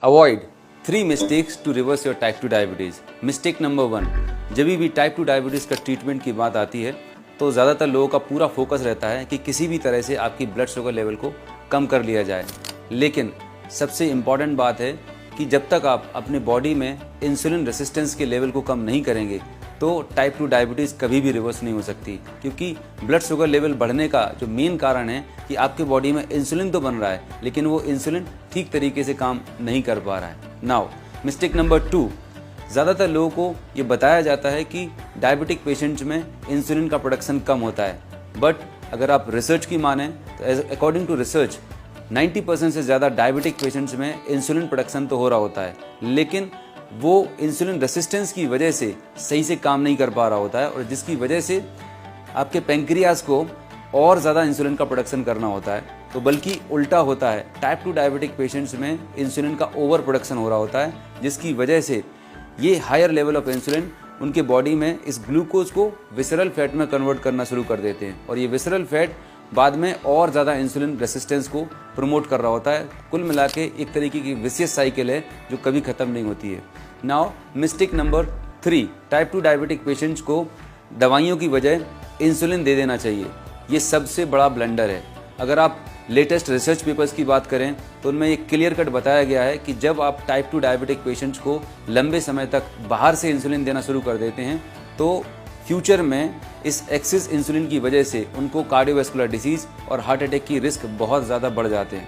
Avoid 3 mistakes to reverse your type 2 diabetes. Mistake number 1, जब भी type 2 diabetes का treatment की बात आती है तो ज़्यादातर लोगों का पूरा फोकस रहता है कि किसी भी तरह से आपकी ब्लड शुगर लेवल को कम कर लिया जाए। लेकिन सबसे इम्पॉर्टेंट बात है कि जब तक आप अपने बॉडी में इंसुलिन रेसिस्टेंस के लेवल को कम नहीं करेंगे तो टाइप 2 डायबिटीज़ कभी भी रिवर्स नहीं हो सकती, क्योंकि ब्लड शुगर लेवल बढ़ने का जो मेन कारण है कि आपके बॉडी में इंसुलिन तो बन रहा है लेकिन वो इंसुलिन ठीक तरीके से काम नहीं कर पा रहा है। नाउ मिस्टेक नंबर 2, ज़्यादातर लोगों को ये बताया जाता है कि डायबिटिक पेशेंट्स में इंसुलिन का प्रोडक्शन कम होता है, बट अगर आप रिसर्च की माने तो अकॉर्डिंग टू रिसर्च 90% से ज़्यादा डायबिटिक पेशेंट्स में इंसुलिन प्रोडक्शन तो हो रहा होता है, लेकिन वो इंसुलिन रेसिस्टेंस की वजह से सही से काम नहीं कर पा रहा होता है और जिसकी वजह से आपके पैंक्रियाज को और ज़्यादा इंसुलिन का प्रोडक्शन करना होता है। तो बल्कि उल्टा होता है, टाइप 2 डायबिटिक पेशेंट्स में इंसुलिन का ओवर प्रोडक्शन हो रहा होता है, जिसकी वजह से ये हायर लेवल ऑफ इंसुलिन उनके बॉडी में इस ग्लूकोज को विसरल फैट में कन्वर्ट करना शुरू कर देते हैं और ये विसरल फैट बाद में और ज़्यादा इंसुलिन रेसिस्टेंस को प्रमोट कर रहा होता है। कुल मिला के एक तरीके की विशियस साइकिल है जो कभी ख़त्म नहीं होती है। Now mistake number 3, type 2 diabetic patients को दवाइयों की बजाय इंसुलिन दे देना चाहिए। ये सबसे बड़ा ब्लंडर है। अगर आप लेटेस्ट रिसर्च पेपर्स की बात करें तो उनमें एक क्लियर कट बताया गया है कि जब आप टाइप 2 डायबिटिक पेशेंट्स को लंबे समय तक बाहर से इंसुलिन देना शुरू कर देते हैं तो फ्यूचर में इस एक्सेस इंसुलिन की वजह से उनको कार्डियोवैस्कुलर डिसीज़ और हार्ट अटैक की रिस्क बहुत ज़्यादा बढ़ जाते हैं।